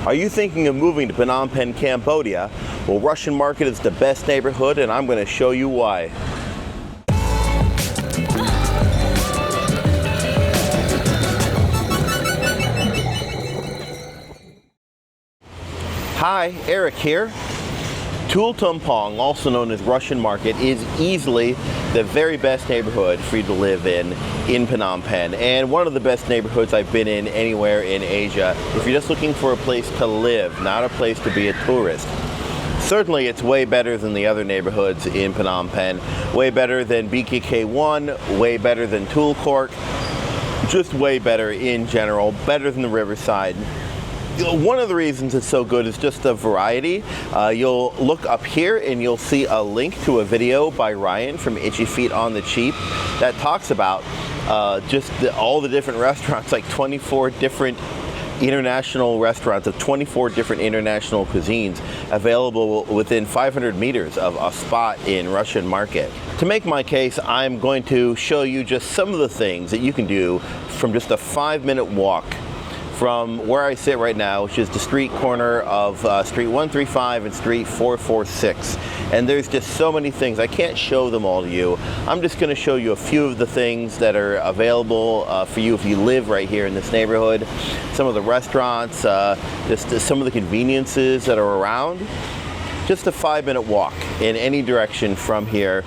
Are you thinking of moving to Phnom Penh, Cambodia? Well, Russian Market is the best neighborhood, and I'm going to show you why. Hi, Eric here. Tuol Tompoung, also known as Russian Market, is easily the very best neighborhood for you to live in Phnom Penh, and one of the best neighborhoods I've been in anywhere in Asia if you're just looking for a place to live, not a place to be a tourist. Certainly it's way better than the other neighborhoods in Phnom Penh, way better than BKK1, way better than Tuol Kork, just way better in general, better than the Riverside. One of the reasons it's so good is just the variety. You'll look up here and you'll see a link to a video by Ryan from Itchy Feet on the Cheap that talks about all the different restaurants, like 24 different international restaurants of 24 different international cuisines available within 500 meters of a spot in Russian Market. To make my case, I'm going to show you just some of the things that you can do from just a 5-minute walk from where I sit right now, which is the street corner of Street 135 and Street 446. And there's just so many things. I can't show them all to you. I'm just going to show you a few of the things that are available for you if you live right here in this neighborhood. Some of the restaurants, just some of the conveniences that are around. Just a 5-minute walk in any direction from here,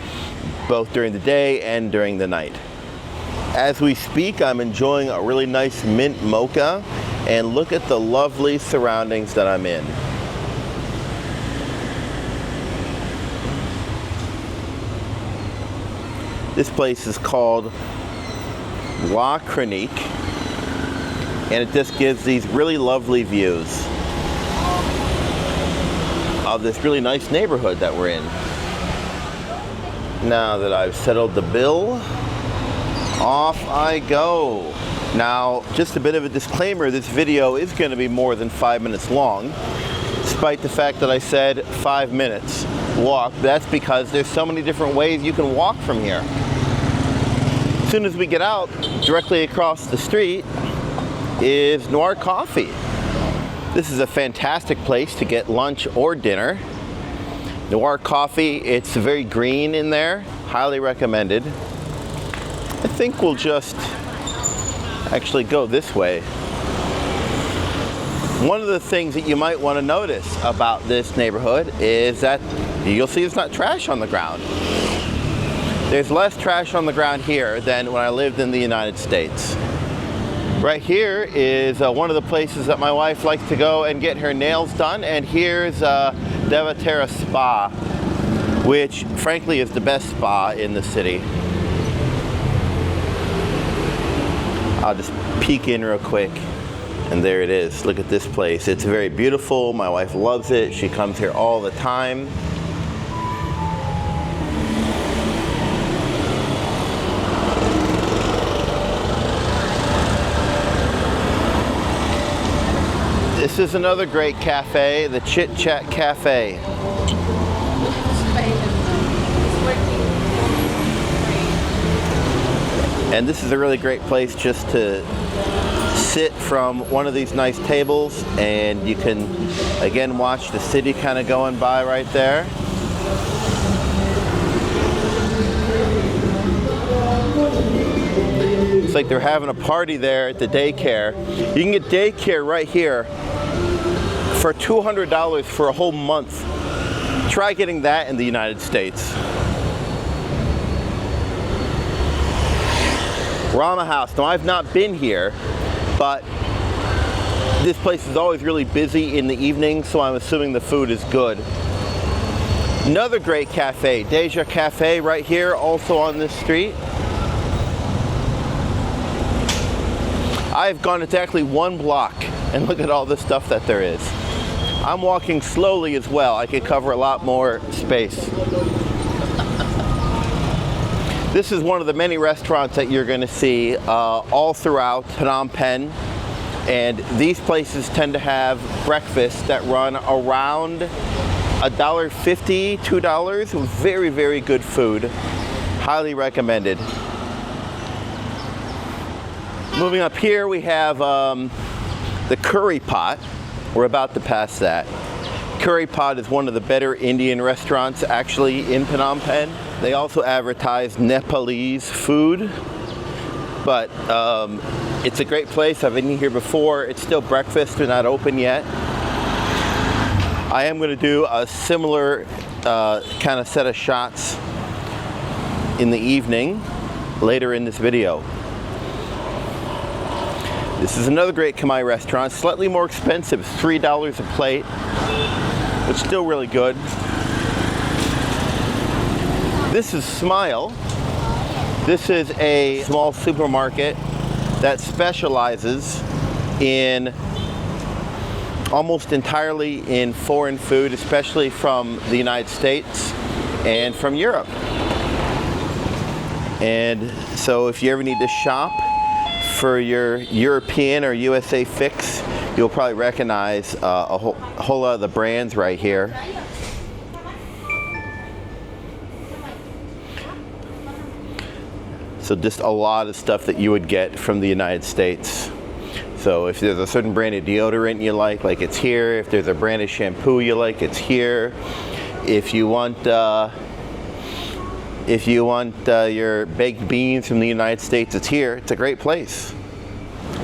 both during the day and during the night. As we speak, I'm enjoying a really nice mint mocha, and look at the lovely surroundings that I'm in. This place is called Chronique, and it just gives these really lovely views of this really nice neighborhood that we're in. Now that I've settled the bill, off I go. Now, just a bit of a disclaimer, this video is going to be more than 5 minutes long, despite the fact that I said 5 minutes walk. That's because there's so many different ways you can walk from here. As soon as we get out, directly across the street is Noir Coffee. This is a fantastic place to get lunch or dinner. Noir Coffee, it's very green in there, highly recommended. I think we'll just actually go this way. One of the things that you might want to notice about this neighborhood is that you'll see there's not trash on the ground. There's less trash on the ground here than when I lived in the United States. Right here is one of the places that my wife likes to go and get her nails done, and here's Devatara Spa, which frankly is the best spa in the city. I'll just peek in real quick, and there it is. Look at this place. It's very beautiful. My wife loves it. She comes here all the time. This is another great cafe, the Chit Chat Cafe. And this is a really great place just to sit from one of these nice tables, and you can again watch the city kind of going by right there. It's like they're having a party there at the daycare. You can get daycare right here for $200 for a whole month. Try getting that in the United States. Rama House. Now, I've not been here, but this place is always really busy in the evening, so I'm assuming the food is good. Another great cafe, Deja Cafe, right here, also on this street. I've gone exactly 1 block, and look at all the stuff that there is. I'm walking slowly as well. I could cover a lot more space. This is one of the many restaurants that you're going to see all throughout Phnom Penh, and these places tend to have breakfasts that run around $1.50, $2. Very, very good food. Highly recommended. Moving up here, we have the curry pot. We're about to pass that. Curry Pot is one of the better Indian restaurants actually in Phnom Penh. They also advertise Nepalese food, but it's a great place. I've been here before. It's still breakfast, they're not open yet. I am going to do a similar kind of set of shots in the evening later in this video. This is another great Khmer restaurant, slightly more expensive, it's $3 a plate, but still really good. This is Smile. This is a small supermarket that specializes in almost entirely in foreign food, especially from the United States and from Europe. And so if you ever need to shop for your European or USA fix, you'll probably recognize a whole lot of the brands right here. So just a lot of stuff that you would get from the United States. So if there's a certain brand of deodorant you like it's here. If there's a brand of shampoo you like, it's here. If you want your baked beans from the United States, it's here. It's a great place.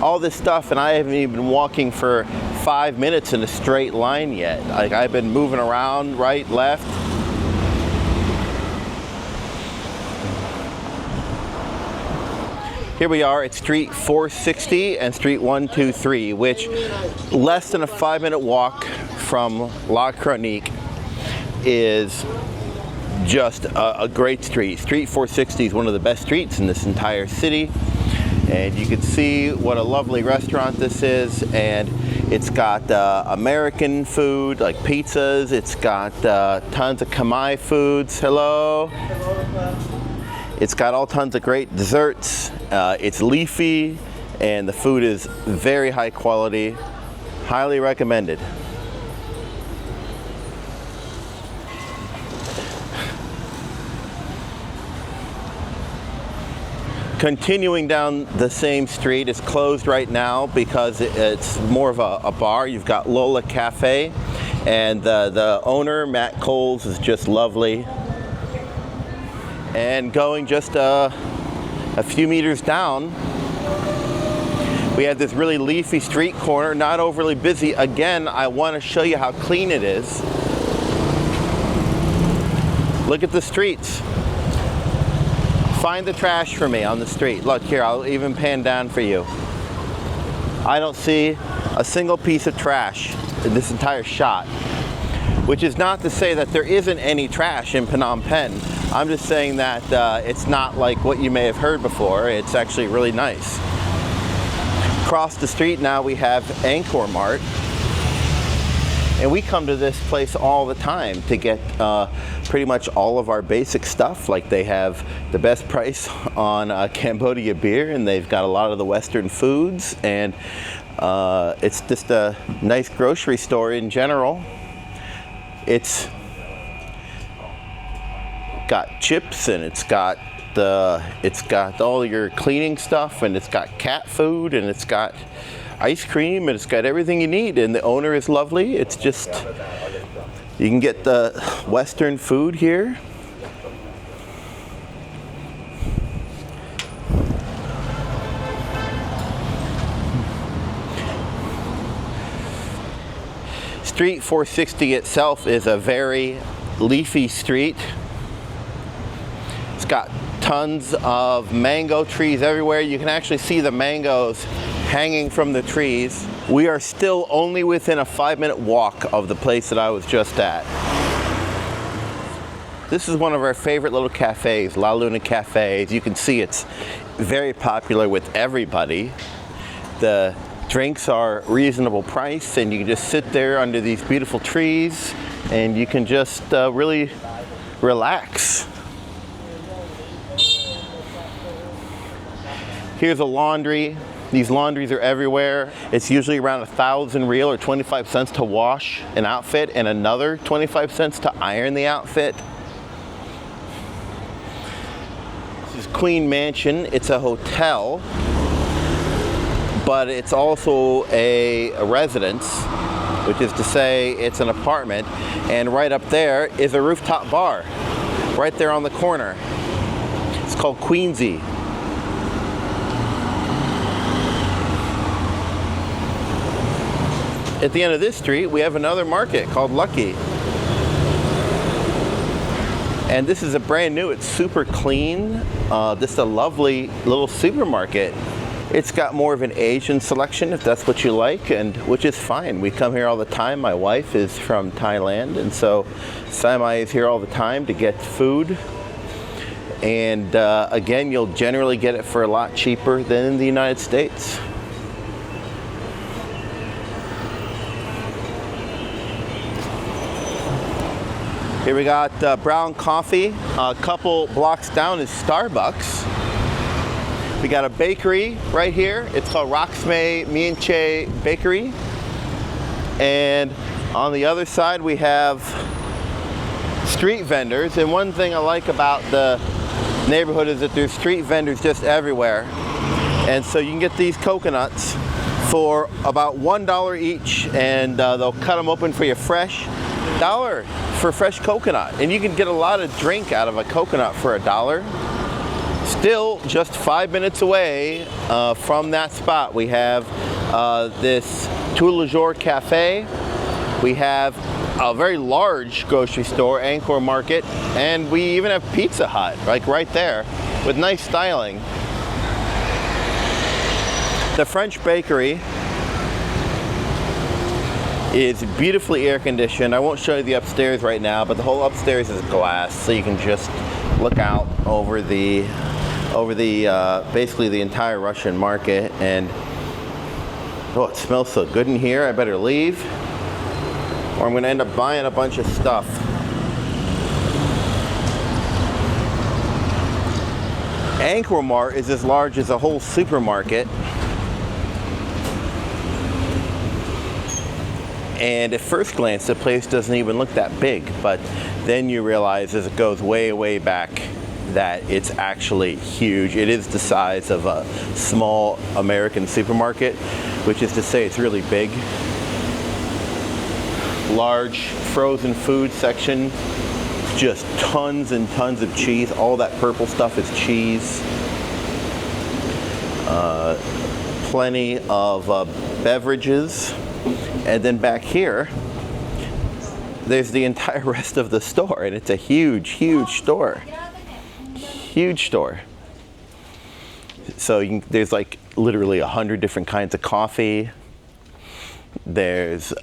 All this stuff, and I haven't even been walking for 5 minutes in a straight line yet. Like, I've been moving around, right, left. Here we are at Street 460 and Street 123, which less than a 5-minute walk from La Chronique is just a great street. Street 460 is one of the best streets in this entire city. And you can see what a lovely restaurant this is. And it's got American food, like pizzas. It's got tons of Khmer foods. Hello. It's got all tons of great desserts. It's leafy, and the food is very high quality. Highly recommended. Continuing down the same street, it's closed right now because it's more of a bar. You've got LOLA Cafe, and the owner, Matt Coles, is just lovely. And going just a few meters down, we have this really leafy street corner, not overly busy. Again, I want to show you how clean it is. Look at the streets. Find the trash for me on the street. Look here, I'll even pan down for you. I don't see a single piece of trash in this entire shot, which is not to say that there isn't any trash in Phnom Penh. I'm just saying that it's not like what you may have heard before. It's actually really nice. Across the street now we have Angkor Mart. And we come to this place all the time to get pretty much all of our basic stuff. Like, they have the best price on Cambodia beer, and they've got a lot of the Western foods, and it's just a nice grocery store in general. It's got chips, and it's got all your cleaning stuff, and it's got cat food, and it's got ice cream, and it's got everything you need, and the owner is lovely. It's just, you can get the Western food here. Street 460 itself is a very leafy street. It's got tons of mango trees everywhere. You can actually see the mangoes hanging from the trees. We are still only within a 5-minute walk of the place that I was just at. This is one of our favorite little cafes, La Luna Cafe. As you can see, it's very popular with everybody. The drinks are reasonable price, and you can just sit there under these beautiful trees, and you can just really relax. Here's a laundry. These laundries are everywhere. It's usually around 1,000 real or 25 cents to wash an outfit, and another 25 cents to iron the outfit. This is Queen Mansion. It's a hotel, but it's also a residence. which is to say it's an apartment, and right up there is a rooftop bar, right there on the corner. It's called Queensy. At the end of this street, we have another market called Lucky. And this is a brand new, it's super clean. Just a lovely little supermarket. It's got more of an Asian selection, if that's what you like, and which is fine. We come here all the time. My wife is from Thailand, and so Simai is here all the time to get food. And again, you'll generally get it for a lot cheaper than in the United States. Here we got brown coffee. A couple blocks down is Starbucks. We got a bakery right here. It's called Roxme Mienche Bakery. And on the other side we have street vendors. And one thing I like about the neighborhood is that there's street vendors just everywhere. And so you can get these coconuts for about $1 each, and they'll cut them open for you fresh. $1 for fresh coconut, and you can get a lot of drink out of a coconut for $1. Still just 5 minutes away from that spot, we have this Tuol Cafe. We have a very large grocery store, Angkor Market, and we even have Pizza Hut, like right there, with nice styling. The French bakery is beautifully air conditioned. I won't show you the upstairs right now, but the whole upstairs is glass, so you can just look out over the basically the entire Russian market. And oh, it smells so good in here. I better leave, or I'm gonna end up buying a bunch of stuff. Angkor Mart is as large as a whole supermarket. And at first glance, the place doesn't even look that big, but then you realize as it goes way, way back that it's actually huge. It is the size of a small American supermarket, which is to say it's really big. Large frozen food section, just tons and tons of cheese. All that purple stuff is cheese. Plenty of beverages. And then back here, there's the entire rest of the store, and it's a huge, huge store. Huge store. So there's like literally 100 different kinds of coffee. There's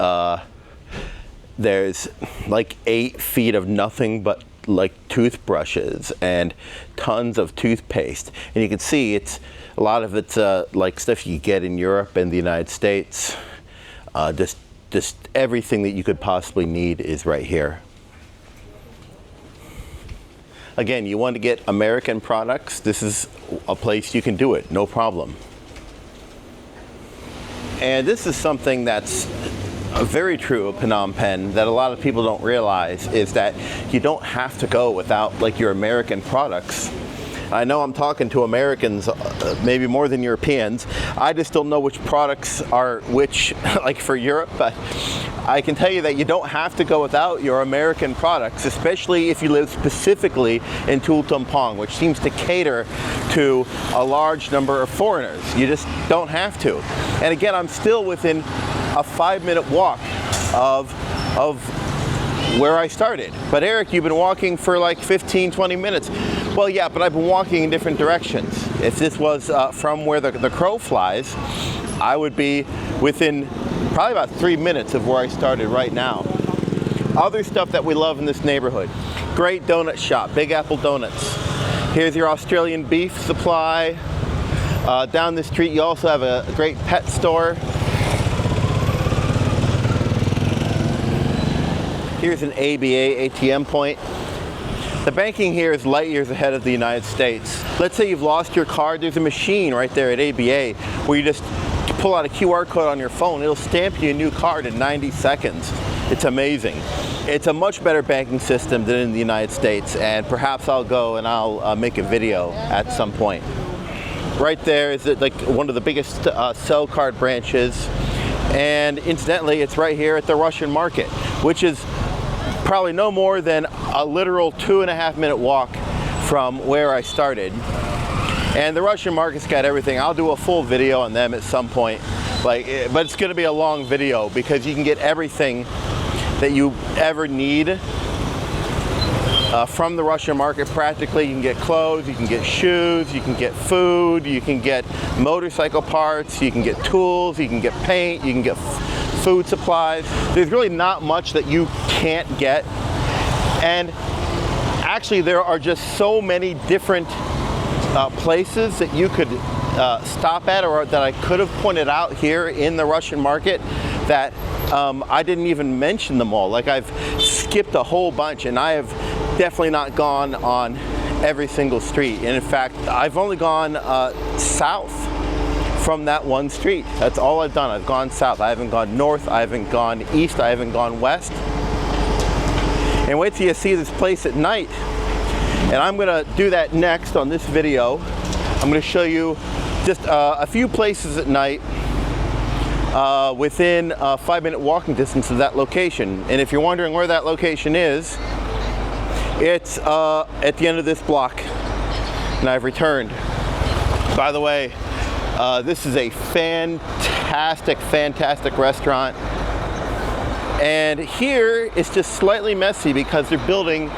like 8 feet of nothing but like toothbrushes and tons of toothpaste. And you can see it's a lot of it's like stuff you get in Europe and the United States. Just everything that you could possibly need is right here. Again, you want to get American products, this is a place you can do it, no problem. And this is something that's very true of Phnom Penh that a lot of people don't realize, is that you don't have to go without like your American products. I know I'm talking to Americans, maybe more than Europeans. I just don't know which products are which, like for Europe, but I can tell you that you don't have to go without your American products, especially if you live specifically in Tuol Tompoung, which seems to cater to a large number of foreigners. You just don't have to. And again, I'm still within a 5-minute walk of where I started. But Eric, you've been walking for like 15, 20 minutes. Well, yeah, but I've been walking in different directions. If this was from where the crow flies, I would be within probably about 3 minutes of where I started right now. Other stuff that we love in this neighborhood. Great donut shop, Big Apple Donuts. Here's your Australian beef supply. Down the street, you also have a great pet store. Here's an ABA ATM point. The banking here is light years ahead of the United States. Let's say you've lost your card, there's a machine right there at ABA where you just pull out a QR code on your phone, it'll stamp you a new card in 90 seconds. It's amazing. It's a much better banking system than in the United States, and perhaps I'll go and I'll make a video at some point. Right there is like one of the biggest cell card branches, And incidentally, it's right here at the Russian Market, which is probably no more than a literal 2.5 minute walk from where I started. And the Russian Market's got everything. I'll do a full video on them at some point, but it's going to be a long video because you can get everything that you ever need from the Russian Market practically. You can get clothes, you can get shoes, you can get food, you can get motorcycle parts, you can get tools, you can get paint, you can get food supplies. There's really not much that you can't get. And actually there are just so many different places that you could stop at, or that I could have pointed out here in the Russian Market, that I didn't even mention them all. Like, I've skipped a whole bunch, and I have definitely not gone on every single street. And in fact, I've only gone south from that one street. That's all I've done. I've gone south. I haven't gone north. I haven't gone east. I haven't gone west. And wait till you see this place at night. And I'm gonna do that next on this video. I'm gonna show you just a few places at night within a 5-minute walking distance of that location. And if you're wondering where that location is, it's at the end of this block, and I've returned. By the way, this is a fantastic restaurant. And here it's just slightly messy because they're building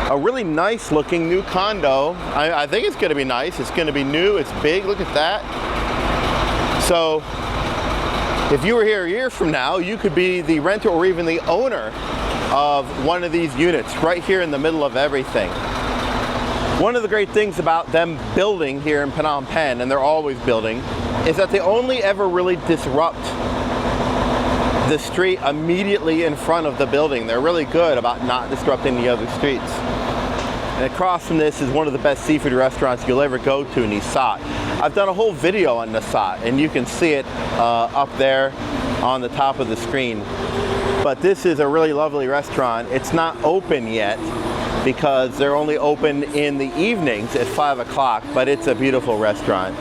a really nice looking new condo. I think it's gonna be nice. It's gonna be new, it's big, look at that. So if you were here a year from now, you could be the renter or even the owner of one of these units right here in the middle of everything. One of the great things about them building here in Phnom Penh, and they're always building, is that they only ever really disrupt the street immediately in front of the building. They're really good about not disrupting the other streets. And across from this is one of the best seafood restaurants you'll ever go to, Nesat. I've done a whole video on Nesat, and you can see it up there on the top of the screen. But this is a really lovely restaurant. It's not open yet because they're only open in the evenings at 5 o'clock, but it's a beautiful restaurant.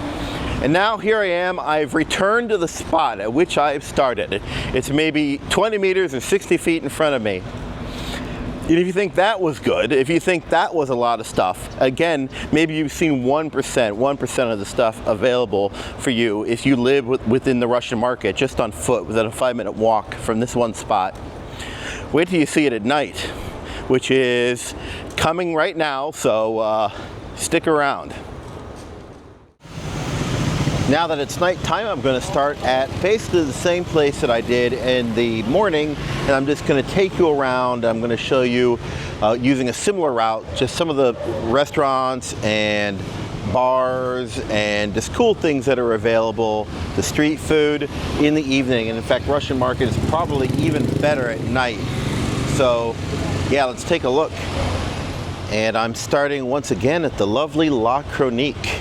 And now here I am, I've returned to the spot at which I've started. It's maybe 20 meters or 60 feet in front of me. And if you think that was good, if you think that was a lot of stuff, again, maybe you've seen 1% of the stuff available for you if you live within the Russian Market, just on foot, within a 5-minute walk from this one spot. Wait till you see it at night, which is coming right now, so stick around. Now that it's nighttime, I'm going to start at basically the same place that I did in the morning, and I'm just going to take you around. I'm going to show you, using a similar route, just some of the restaurants and bars and just cool things that are available, the street food in the evening. And in fact, Russian Market is probably even better at night. So yeah, let's take a look. And I'm starting once again at the lovely La Chronique.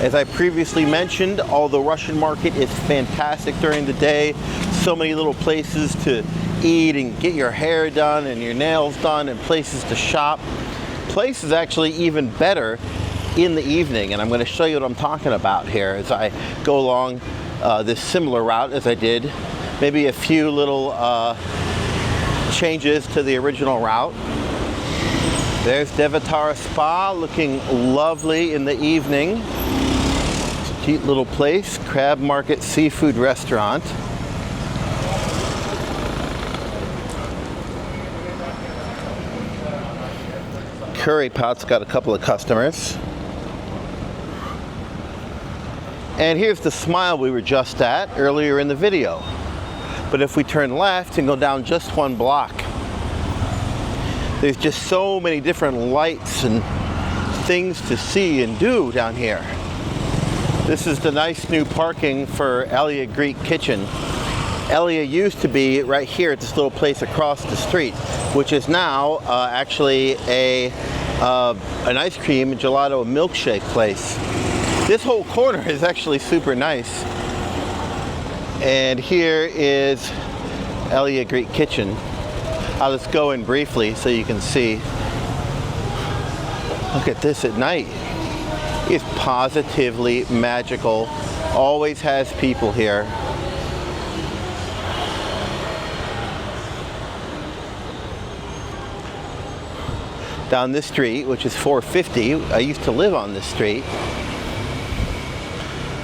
As I previously mentioned, although Russian Market is fantastic during the day, so many little places to eat and get your hair done and your nails done, and places to shop. Place is actually even better in the evening, and I'm going to show you what I'm talking about here as I go along this similar route as I did. Maybe a few little changes to the original route. There's Devatara Spa, looking lovely in the evening. It's a cute little place, Crab Market Seafood Restaurant. Curry Pot's got a couple of customers. And here's the Smile we were just at earlier in the video. But if we turn left and go down just one block, there's just so many different lights and things to see and do down here. This is the nice new parking for Elia Greek Kitchen. Elia used to be right here at this little place across the street, which is now actually an ice cream and gelato milkshake place. This whole corner is actually super nice. And here is Elia Greek Kitchen. I'll just go in briefly so you can see. Look at this at night. It's positively magical. Always has people here. down this street, which is 450. I used to live on this street.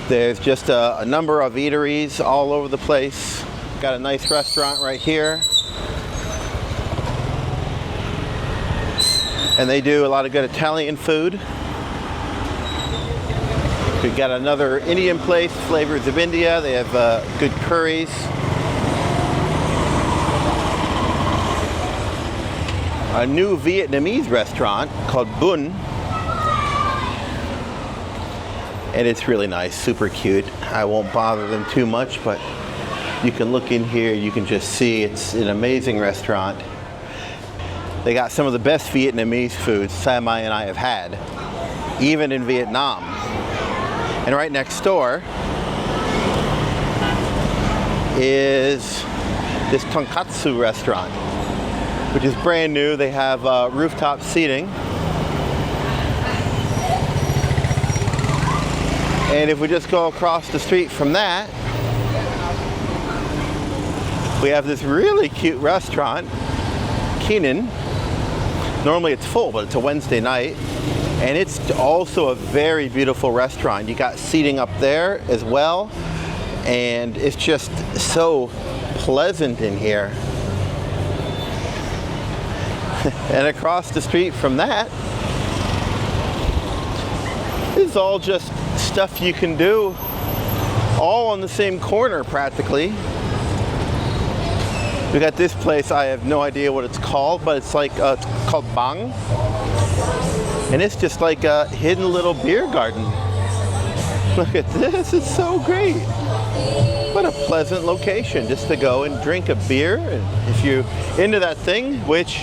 There's just a number of eateries all over the place. Got a nice restaurant right here. And they do a lot of good Italian food. We've got another Indian place, Flavors of India. They have good curries. A new Vietnamese restaurant called Bun. And it's really nice, super cute. I won't bother them too much, but you can look in here, you can just see it's an amazing restaurant. They got some of the best Vietnamese food Samai and I have had, even in Vietnam. And right next door is this Tonkatsu Restaurant, which is brand new. They have rooftop seating. And if we just go across the street from that, we have this really cute restaurant, Kinin. Normally it's full, but it's a Wednesday night. And it's also a very beautiful restaurant. You got seating up there as well. And it's just so pleasant in here. And across the street from that is all just stuff you can do, all on the same corner practically. We got this place, I have no idea what it's called, but it's like, it's called Bang. And it's just like a hidden little beer garden. Look at this, it's so great. What a pleasant location just to go and drink a beer. And if you're into that thing, which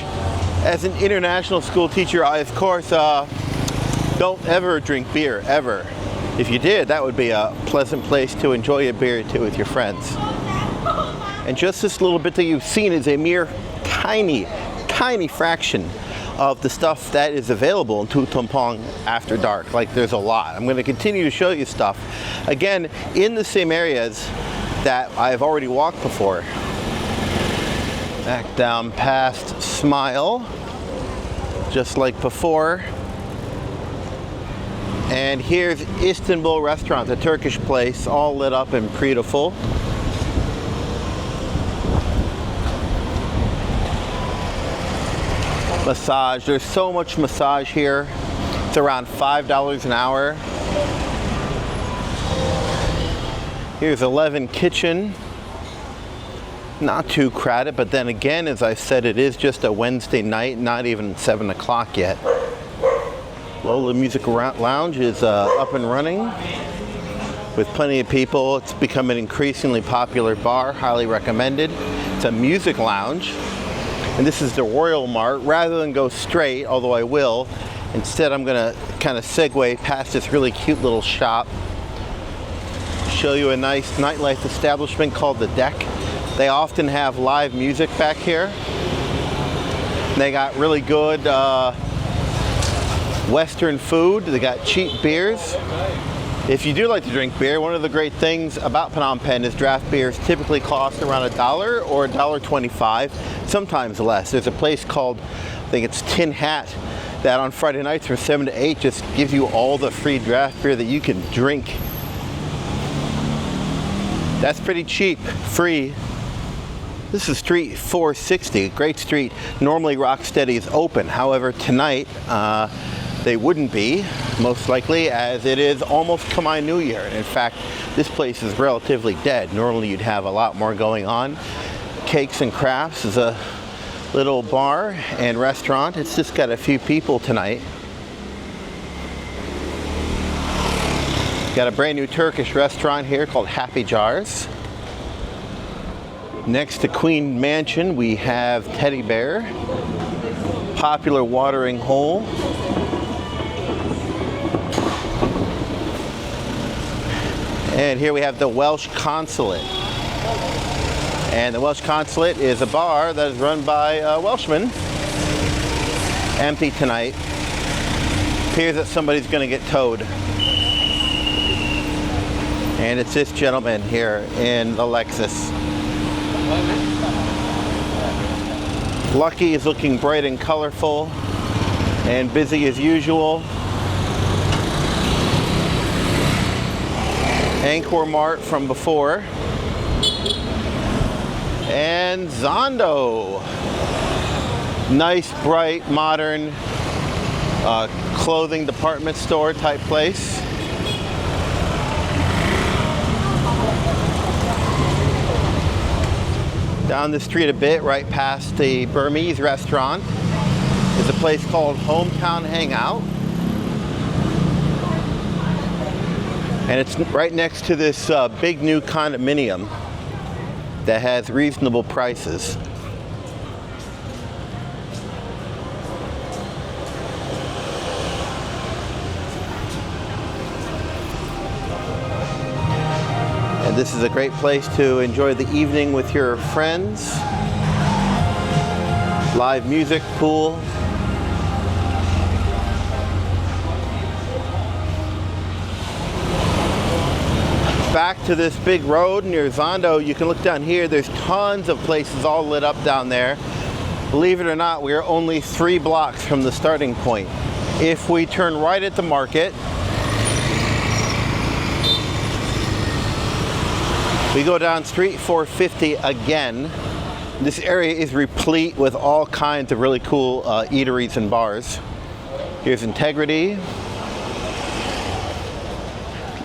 as an international school teacher, I of course don't ever drink beer, ever. If you did, that would be a pleasant place to enjoy a beer or two with your friends. And just this little bit that you've seen is a mere tiny fraction of the stuff that is available in Tuol Tompoung after dark. Like, there's a lot. I'm going to continue to show you stuff, again, in the same areas that I've already walked before. Back down past Smile, just like before. And here's Istanbul Restaurant, the Turkish place, all lit up and beautiful. Massage, there's so much massage here. It's around $5 an hour. Here's 11 Kitchen. Not too crowded, but then again, as I said, it is just a Wednesday night, not even 7 o'clock yet. LOLA Music Lounge is up and running with plenty of people. It's become an increasingly popular bar, highly recommended. It's a music lounge. And this is the Royal Mart. Rather than go straight, although I will, instead I'm gonna kind of segue past this really cute little shop. Show you a nice nightlife establishment called The Deck. They often have live music back here. They got really good Western food. They got cheap beers. If you do like to drink beer, one of the great things about Phnom Penh is draft beers typically cost around $1 or $1.25, sometimes less. There's a place called, I think it's Tin Hat, that on Friday nights from 7 to 8 just gives you all the free draft beer that you can drink. That's pretty cheap, free. This is Street 460, great street. Normally Rocksteady is open. However, tonight, they wouldn't be, most likely, as it is almost Khmer New Year. And in fact, this place is relatively dead. Normally you'd have a lot more going on. Cakes and Crafts is a little bar and restaurant. It's just got a few people tonight. Got a brand new Turkish restaurant here called Happy Jars. Next to Queen Mansion, we have Teddy Bear, popular watering hole. And here we have the Welsh Consulate. And the Welsh Consulate is a bar that is run by Welshmen. Empty tonight. Appears that somebody's going to get towed. And it's this gentleman here in the Lexus. Lucky is looking bright and colorful. and busy as usual. Angkor Mart from before. And Zando. Nice, bright, modern clothing department store type place. Down the street a bit, right past the Burmese restaurant, is a place called Hometown Hangout. And it's right next to this big new condominium that has reasonable prices. And this is a great place to enjoy the evening with your friends. Live music, pool. Back to this big road near Zando, you can look down here. There's tons of places all lit up down there. Believe it or not, we are only 3 blocks from the starting point. If we turn right at the market, we go down Street 450 again. This area is replete with all kinds of really cool eateries and bars. Here's Integrity.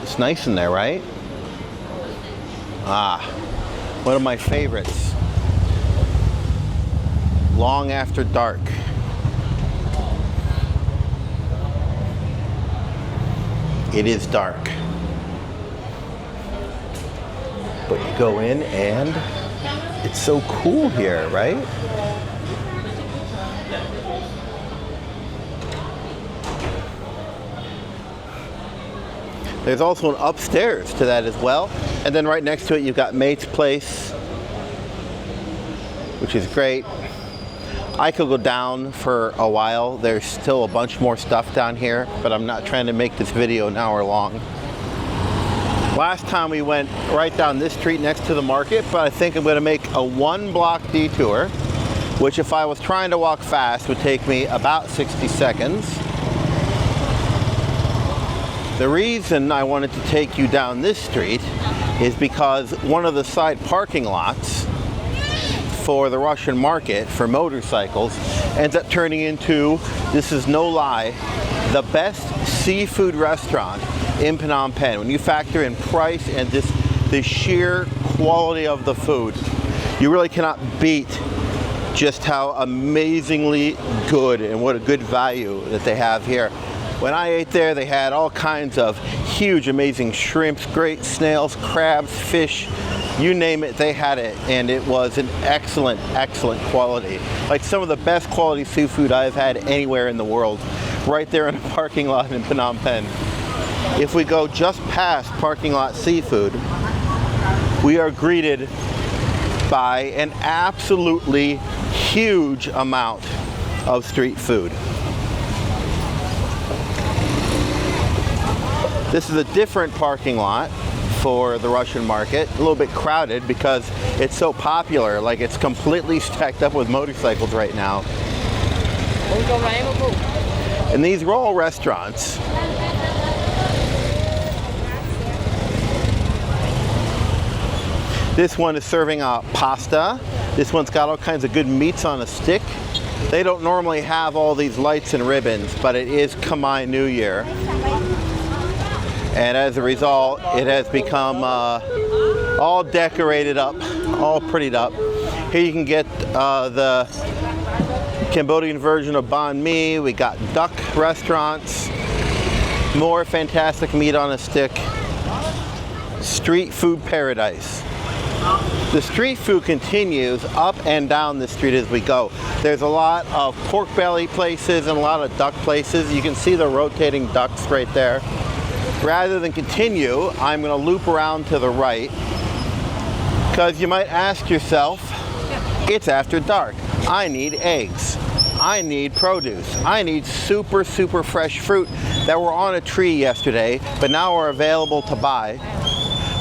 It's nice in there, right? Ah, one of my favorites. Long After Dark. It is dark. But you go in and it's so cool here, right? There's also an upstairs to that as well. And then right next to it, you've got Mate's Place, which is great. I could go down for a while. There's still a bunch more stuff down here, but I'm not trying to make this video an hour long. Last time we went right down this street next to the market, but I think I'm gonna make a 1-block detour, which if I was trying to walk fast would take me about 60 seconds. The reason I wanted to take you down this street is because one of the side parking lots for the Russian market for motorcycles ends up turning into, this is no lie, the best seafood restaurant in Phnom Penh. When you factor in price and the sheer quality of the food, you really cannot beat just how amazingly good and what a good value that they have here. When I ate there, they had all kinds of huge, amazing shrimps, great snails, crabs, fish, you name it, they had it. And it was an excellent, excellent quality. Like some of the best quality seafood I've had anywhere in the world, right there in a parking lot in Phnom Penh. If we go just past parking lot seafood, we are greeted by an absolutely huge amount of street food. This is a different parking lot for the Russian market, a little bit crowded because it's so popular, like it's completely stacked up with motorcycles right now. And these are all restaurants. This one is serving pasta. This one's got all kinds of good meats on a stick. They don't normally have all these lights and ribbons, but it is Khmer New Year. And as a result, it has become all decorated up, all prettied up. Here you can get the Cambodian version of banh mi. We got duck restaurants, more fantastic meat on a stick. Street food paradise. The street food continues up and down the street as we go. There's a lot of pork belly places and a lot of duck places. You can see the rotating ducks right there. Rather than continue, I'm going to loop around to the right because you might ask yourself, it's after dark. I need eggs. I need produce. I need super, super fresh fruit that were on a tree yesterday, but now are available to buy.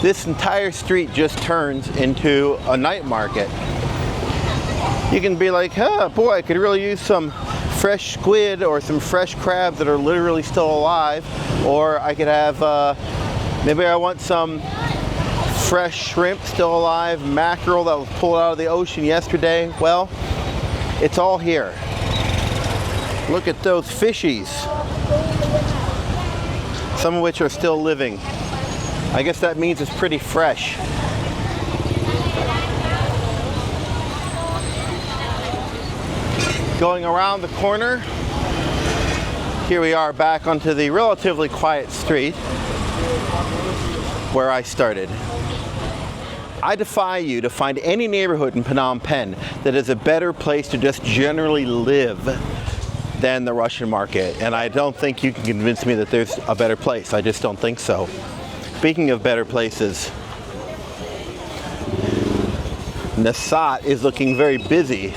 This entire street just turns into a night market. You can be like, oh boy, I could really use some fresh squid or some fresh crabs that are literally still alive, or I could have, maybe I want some fresh shrimp still alive, mackerel that was pulled out of the ocean yesterday. Well, it's all here. Look at those fishies, some of which are still living. I guess that means it's pretty fresh. Going around the corner, here we are back onto the relatively quiet street where I started. I defy you to find any neighborhood in Phnom Penh that is a better place to just generally live than the Russian market. And I don't think you can convince me that there's a better place. I just don't think so. Speaking of better places, Nesat is looking very busy.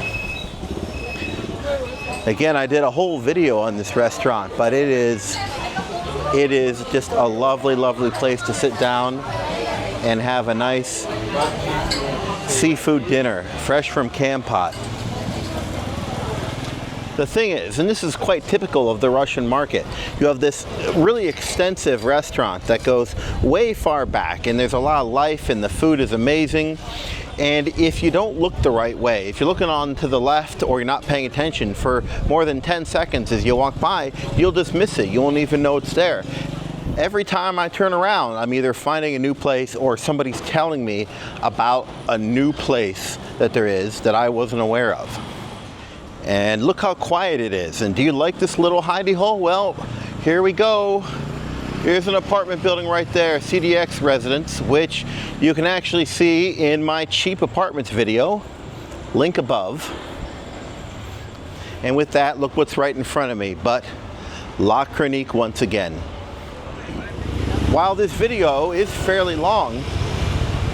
Again, I did a whole video on this restaurant, but it is just a lovely, lovely place to sit down and have a nice seafood dinner, fresh from Kampot. The thing is, and this is quite typical of the Russian market, you have this really extensive restaurant that goes way far back, and there's a lot of life, and the food is amazing. And if you don't look the right way, if you're looking on to the left or you're not paying attention for more than 10 seconds as you walk by, you'll just miss it. You won't even know it's there. Every time I turn around, I'm either finding a new place or somebody's telling me about a new place that there is that I wasn't aware of. And look how quiet it is. And do you like this little hidey hole? Well, here we go. Here's an apartment building right there, CDX Residence, which you can actually see in my cheap apartments video, link above. And with that, look what's right in front of me, but La Chronique once again. While this video is fairly long,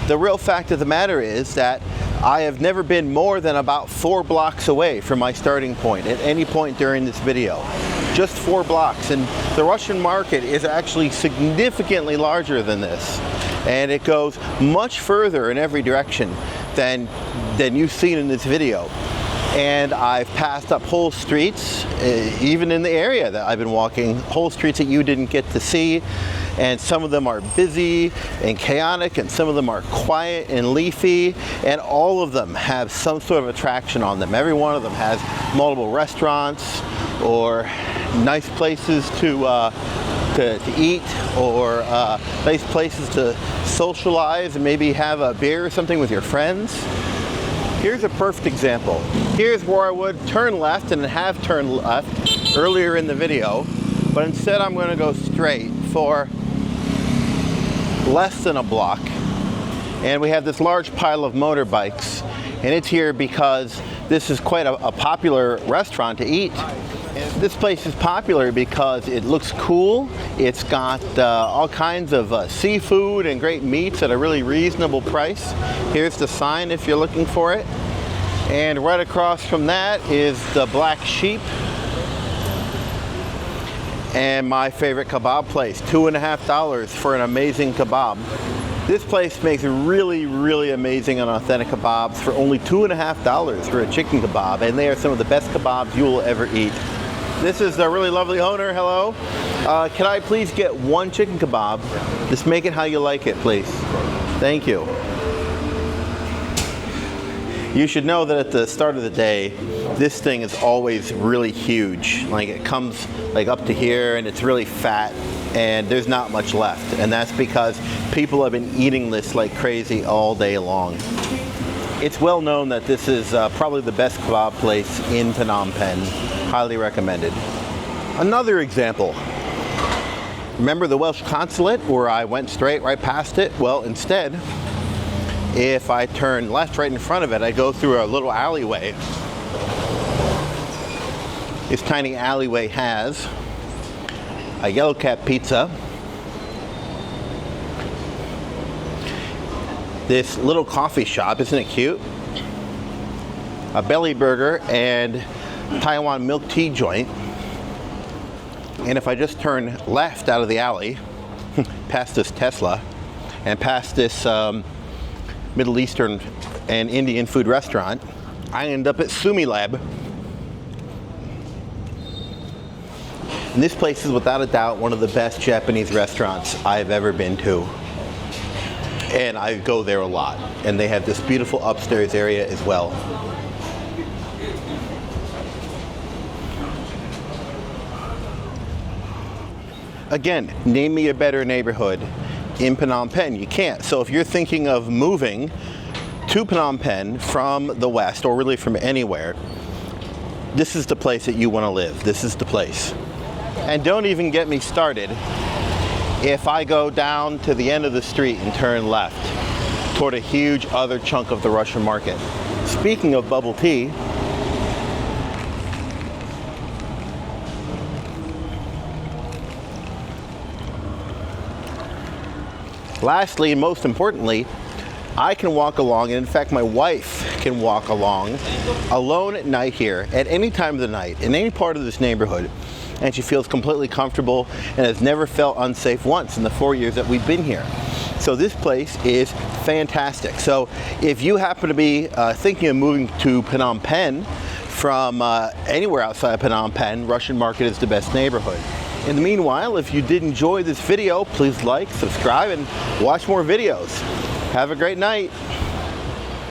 the real fact of the matter is that I have never been more than about 4 blocks away from my starting point at any point during this video. Just 4 blocks, and the Russian market is actually significantly larger than this, and it goes much further in every direction than you've seen in this video. And I've passed up whole streets, even in the area that I've been walking, whole streets that you didn't get to see, and some of them are busy and chaotic, and some of them are quiet and leafy, and all of them have some sort of attraction on them. Every one of them has multiple restaurants or nice places to eat, or nice places to socialize and maybe have a beer or something with your friends. Here's a perfect example. Here's where I would turn left and have turned left earlier in the video, but instead I'm going to go straight for less than a block. And we have this large pile of motorbikes, and it's here because this is quite a popular restaurant to eat. This place is popular because it looks cool. It's got all kinds of seafood and great meats at a really reasonable price. Here's the sign if you're looking for it. And right across from that is the Black Sheep and my favorite kebab place, $2.50 for an amazing kebab. This place makes really, really amazing and authentic kebabs for only $2.50 for a chicken kebab, and they are some of the best kebabs you will ever eat. This is the really lovely owner. Hello. Can I please get 1 chicken kebab? Just make it how you like it, please. Thank you. You should know that at the start of the day, this thing is always really huge. Like, it comes like up to here, and it's really fat, and there's not much left. And that's because people have been eating this like crazy all day long. It's well known that this is probably the best kebab place in Phnom Penh. Highly recommended. Another example. Remember the Welsh Consulate where I went straight right past it? Well, instead, if I turn left right in front of it, I go through a little alleyway. This tiny alleyway has a yellow cap pizza, this little coffee shop, isn't it cute? A belly burger and Taiwan milk tea joint. And if I just turn left out of the alley, past this Tesla, and past this Middle Eastern and Indian food restaurant, I end up at Sumi Lab. And this place is without a doubt one of the best Japanese restaurants I've ever been to. And I go there a lot. And they have this beautiful upstairs area as well. Again, name me a better neighborhood in Phnom Penh. You can't. So if you're thinking of moving to Phnom Penh from the west, or really from anywhere, this is the place that you want to live. This is the place. And don't even get me started if I go down to the end of the street and turn left toward a huge other chunk of the Russian market. Speaking of bubble tea, lastly, and most importantly, I can walk along, and in fact my wife can walk along alone at night here at any time of the night in any part of this neighborhood, and she feels completely comfortable and has never felt unsafe once in the 4 years that we've been here. So this place is fantastic. So if you happen to be thinking of moving to Phnom Penh from anywhere outside Phnom Penh, Russian Market is the best neighborhood. In the meanwhile, if you did enjoy this video, please like, subscribe, and watch more videos. Have a great night.